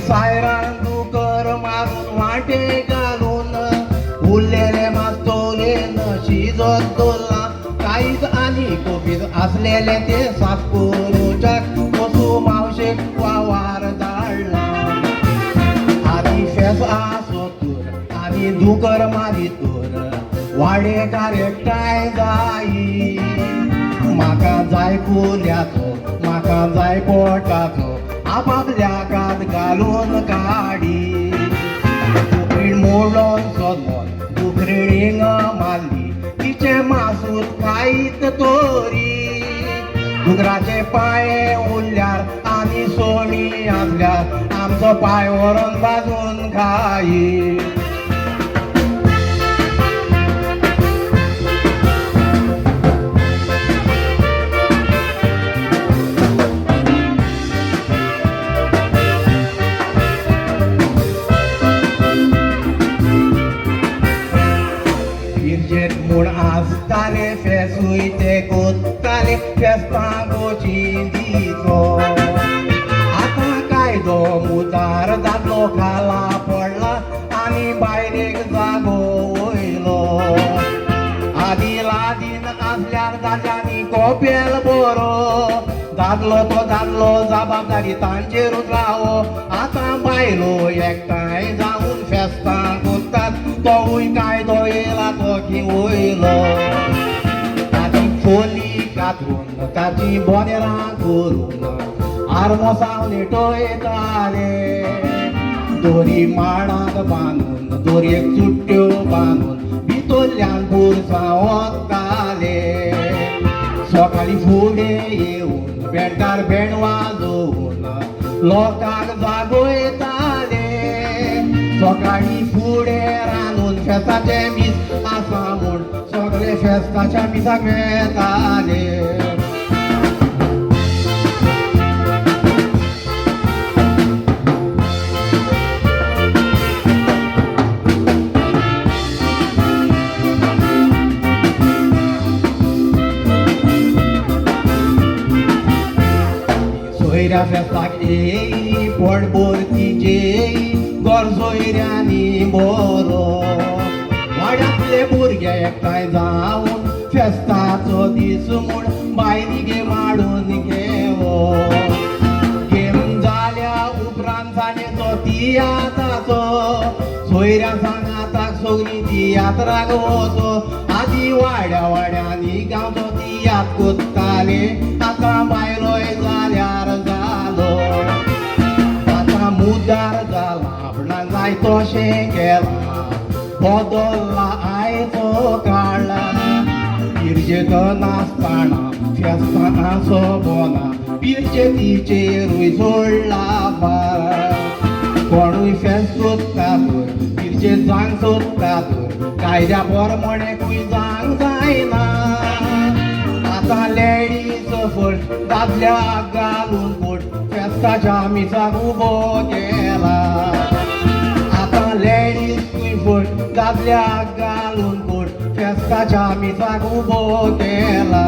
सायरान दुकर मारून वाटे घालून उरलेले मास्तोले शिजत दोला काहीच आणि कोपीत असलेले ते सातपुरुच्या वसू मावशेक वावर धाडला आधी फेस असो तूर आणि दुकर मारी तूर वाडेकार एकटाय जाई माका जाय कुल्याचो माका जाय पोटाचो आपापल्या कात घालून काडी दुखरीण मोडून सोदून दुखरीणींग मारली तिचे मासूत खाईत तोरी दुकराचे पाये उरल्यार आनी सोणी आसल्यार आमचो पाय व्हरून भाजून खाई म्हूण आसताले फेसूय ते कोत्ताले फेस्तांगोची दिसो आतां कायदो मुतार दादलो खाला पडला आनी बायलेक जागो वयलो आदी लादीन आसल्यार दादल्यांनी कोपेल बरो दादलो तो दादलो जबाबदारी तांचेरूच रावो आतां बायलो एकठांय जावन फेस्तां कोत्तात तोवूय कायदो येयला तो की वयलो ताची खोली कातरून ताची बोनेरां करून आरमोसांव निटयताले दोरी माडाक बांदून दोरयेक चुट्ट्यो बांदून भितरल्यान बुरसां ओतताले सकाळीं फुडें येवन बेडकार भेंड वाजोवन लोकांक जागोयताले सकाळीं फुडें रांदून फेस्ताचे मीस आसा म्हूण सगळे फेस्ताच्या मिसाक येताले सोयऱ्या फेस्ताक येयी पोटभर तिजेयी गोर सोयऱ्यांनी बरो वाड्यांतले भुरगे एकठांय जावन फेस्ताचो दीस म्हूण बायलिगे माडून घेवो गेम जाल्या उपरांत जाणेचो तियात्राचो सोयऱ्या सांगाताक सगळीं तियात्राक वचो आदी वाड्या वाड्यांनी गांवचो तियात्र कोत्ताले आतां बायलोय जाल्यार जालो आतां मुद्दार जाला आपणाक जाय तशें केला बदलला आयचो काळ पिरजेत नासतना फेस्तां सोबना पिरचे तिचेरूय सोडला भार कोणूय फेस्त सोदतातूर पिरचे जांग सोदतातूर कायद्या प्रमाणेंकूय जांग जायना आतां लेडीज फट दादल्याक घालून फट फेस्ताच्या मिसाक उबो केला आतां लेडीजूय फट दादल्याक घालून फट फेस्ताच्या मिसाक उबो केला